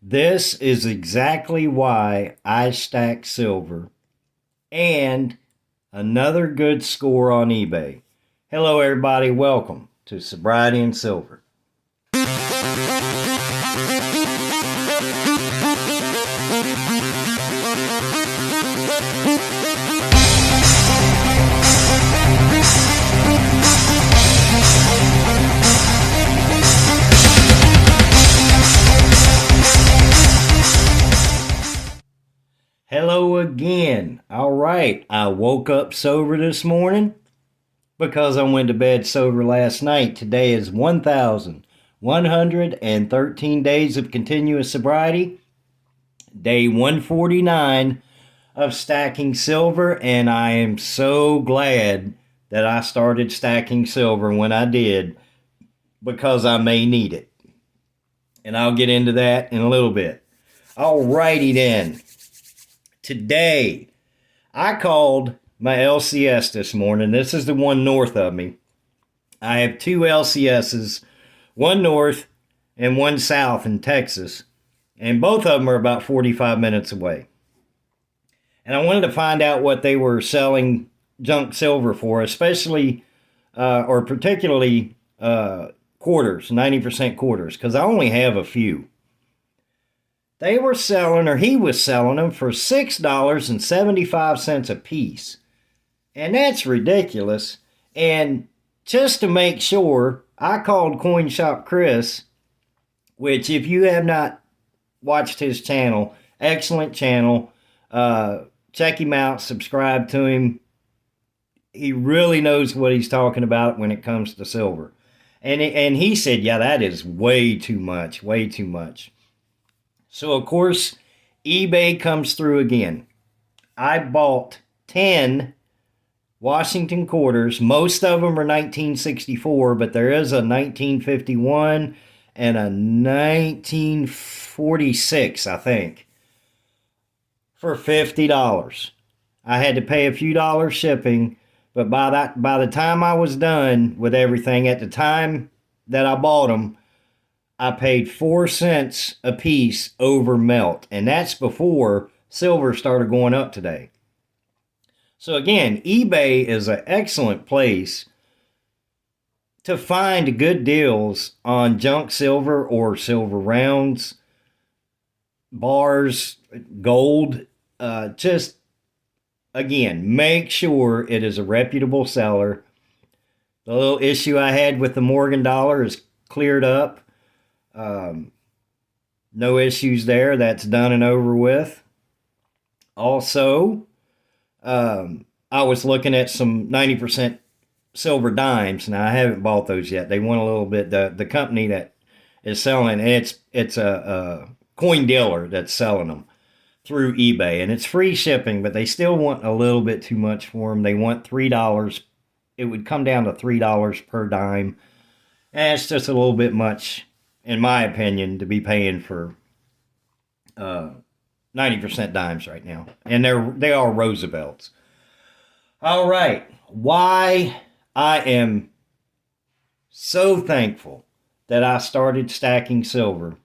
This is exactly why I stack silver and another good score on eBay. Hello, everybody. Welcome to Sobriety and Silver. Hello again. All right. I woke up sober this morning because I went to bed sober last night. Today is 1,113 days of continuous sobriety, day 149 of stacking silver, and I am so glad that I started stacking silver when I did because I may need it. And I'll get into that in a little bit. All righty then. Today, I called my LCS this morning. This is the one north of me. I have two LCSs, one north and one south in Texas, and both of them are about 45 minutes away. And I wanted to find out what they were selling junk silver for, especially or particularly quarters, 90% quarters, because I only have a few. They were selling, or he was selling them for $6.75 a piece. And that's ridiculous. And just to make sure, I called Coin Shop Chris, which if you have not watched his channel, excellent channel. Check him out, subscribe to him. He really knows what he's talking about when it comes to silver. And he said, yeah, that is way too much, way too much. So, of course, eBay comes through again. I bought 10 Washington quarters. Most of them are 1964, but there is a 1951 and a 1946, I think, for $50. I had to pay a few dollars shipping, but by the time I was done with everything, at the time that I bought them, I paid 4 cents a piece over melt, and that's before silver started going up today. So again, eBay is an excellent place to find good deals on junk silver or silver rounds, bars, gold. Just, again, make sure it is a reputable seller. The little issue I had with the Morgan dollar is cleared up. No issues there. That's done and over with. Also, I was looking at some 90% silver dimes. Now, I haven't bought those yet. They want a little bit. The company that is selling, and it's a coin dealer that's selling them through eBay, and it's free shipping, but they still want a little bit too much for them. They want $3. It would come down to $3 per dime, and it's just a little bit much, in my opinion, to be paying for 90% dimes right now. And they are Roosevelts. All right. Why I am so thankful that I started stacking silver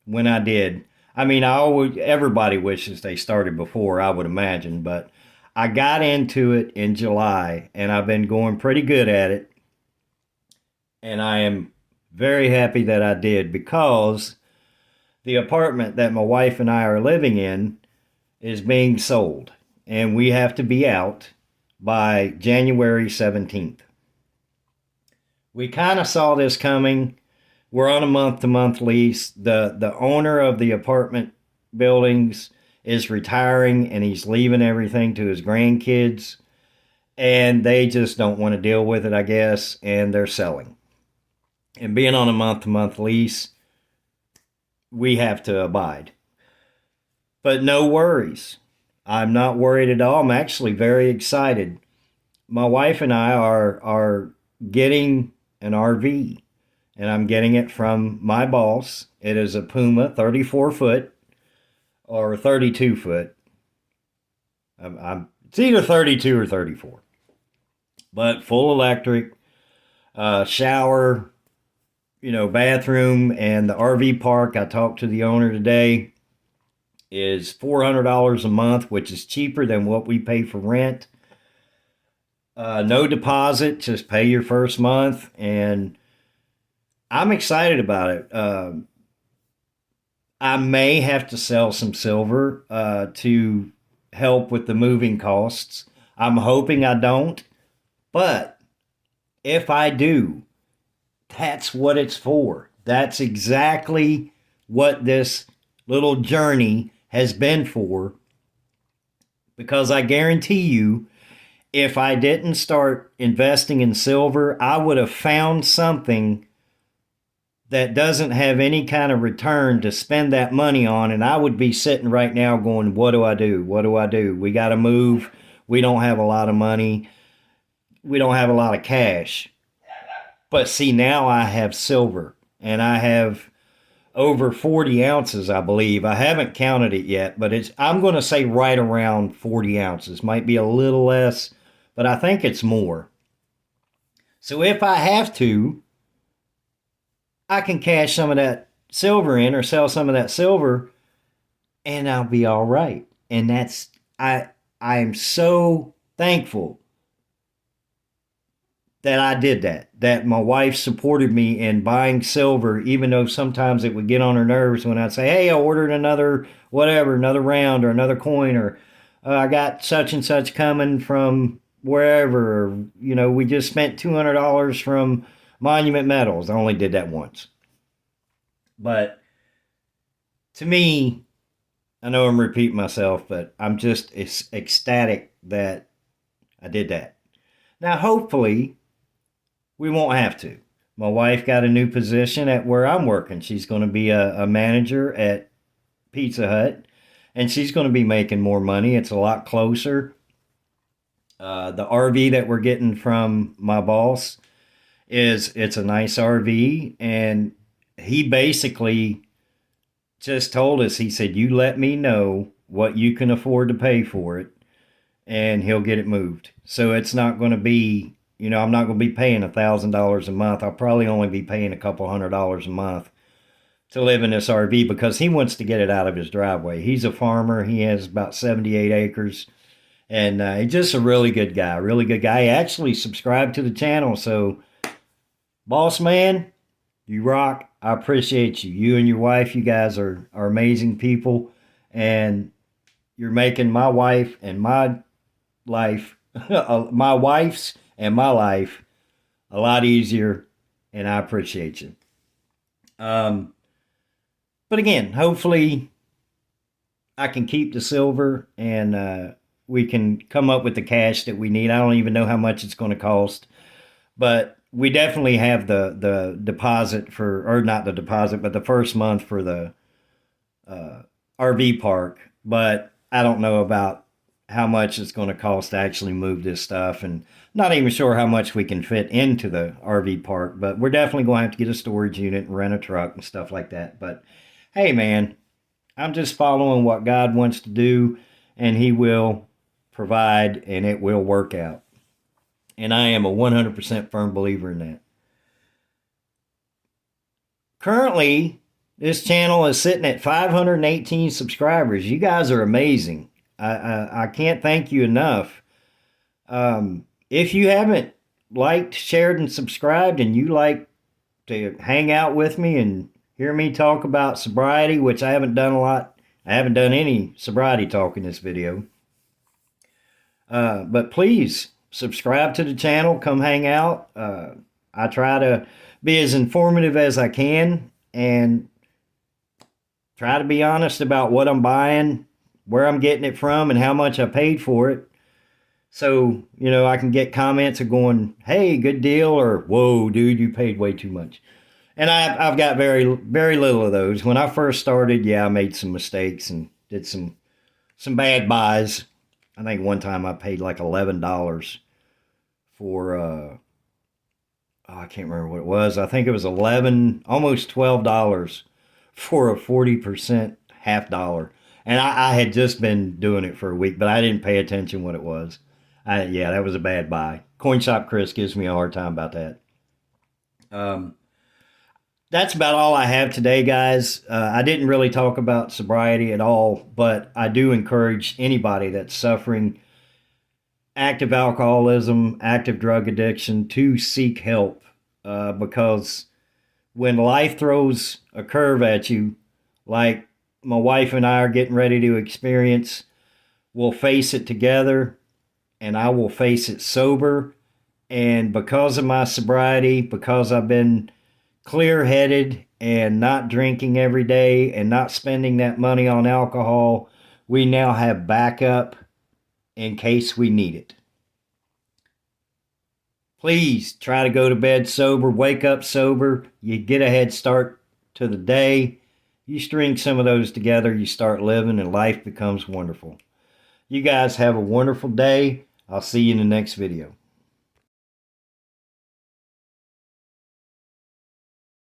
when I did. I mean, everybody wishes they started before, I would imagine, but I got into it in July, and I've been going pretty good at it. And I am very happy that I did, because the apartment that my wife and I are living in is being sold, and we have to be out by January 17th. We kind of saw this coming. We're on a month-to-month lease. The owner of the apartment buildings is retiring, and he's leaving everything to his grandkids, and they just don't want to deal with it, I guess, and they're selling. And being on a month-to-month lease, we have to abide. But no worries. I'm not worried at all. I'm actually very excited. My wife and I are getting an RV, and I'm getting it from my boss. It is a Puma 34 foot or 32 foot. It's either 32 or 34. But full electric, shower, bathroom, and the RV park, I talked to the owner today, is $400 a month, which is cheaper than what we pay for rent. No deposit, just pay your first month, and I'm excited about it. I may have to sell some silver to help with the moving costs. I'm hoping I don't, but if I do, that's what it's for. That's exactly what this little journey has been for. Because I guarantee you, if I didn't start investing in silver, I would have found something that doesn't have any kind of return to spend that money on. And I would be sitting right now going, what do I do? What do I do? We got to move. We don't have a lot of money. We don't have a lot of cash. But see, now I have silver, and I have over 40 ounces, I believe. I haven't counted it yet, but I'm going to say right around 40 ounces. Might be a little less, but I think it's more. So if I have to, I can cash some of that silver in or sell some of that silver, and I'll be all right. And I am so thankful that I did that my wife supported me in buying silver, even though sometimes it would get on her nerves when I'd say, hey, I ordered another whatever, another round or another coin, or I got such and such coming from wherever, or, we just spent $200 from Monument Metals. I only did that once. But to me, I know I'm repeating myself, but I'm just ecstatic that I did that. Now, hopefully, we won't have to. My wife got a new position at where I'm working. She's going to be a manager at Pizza Hut, and she's going to be making more money. It's a lot closer. The RV that we're getting from my boss it's a nice RV, and he basically just told us, he said, you let me know what you can afford to pay for it, and he'll get it moved. So it's not going to be, I'm not going to be paying $1,000 a month. I'll probably only be paying a couple $100 a month to live in this RV because he wants to get it out of his driveway. He's a farmer. He has about 78 acres, and he's just a really good guy, really good guy. He actually subscribed to the channel. So, boss man, you rock. I appreciate you. You and your wife, you guys are amazing people, and you're making my wife and my life, my wife's and my life a lot easier, and I appreciate you. But again, hopefully I can keep the silver, and we can come up with the cash that we need. I don't even know how much it's going to cost, but we definitely have the deposit for, or not the deposit, but the first month for the RV park. But I don't know about how much it's going to cost to actually move this stuff, and not even sure how much we can fit into the RV park. But we're definitely going to have to get a storage unit and rent a truck and stuff like that. But hey, man, I'm just following what God wants to do, and He will provide, and it will work out. And I am a 100% firm believer in that. Currently, this channel is sitting at 518 subscribers. You guys are amazing. I can't thank you enough. If you haven't liked, shared, and subscribed, and you like to hang out with me and hear me talk about sobriety, which I haven't done a lot. I haven't done any sobriety talk in this video. But please subscribe to the channel. Come hang out. I try to be as informative as I can and try to be honest about what I'm buying, where I'm getting it from, and how much I paid for it. So, I can get comments of going, hey, good deal, or whoa, dude, you paid way too much. And I've got very, very little of those. When I first started, I made some mistakes and did some bad buys. I think one time I paid like $11 for, I can't remember what it was. I think it was almost $12 for a 40% half dollar. And I had just been doing it for a week, but I didn't pay attention what it was. That was a bad buy. Coin Shop Chris gives me a hard time about that. That's about all I have today, guys. I didn't really talk about sobriety at all, but I do encourage anybody that's suffering active alcoholism, active drug addiction to seek help, because when life throws a curve at you, like my wife and I are getting ready to experience, we'll face it together, and I will face it sober. And because of my sobriety, because I've been clear headed and not drinking every day and not spending that money on alcohol, we now have backup in case we need it. Please try to go to bed sober, wake up sober. You get a head start to the day. You string some of those together, you start living, and life becomes wonderful. You guys have a wonderful day. I'll see you in the next video.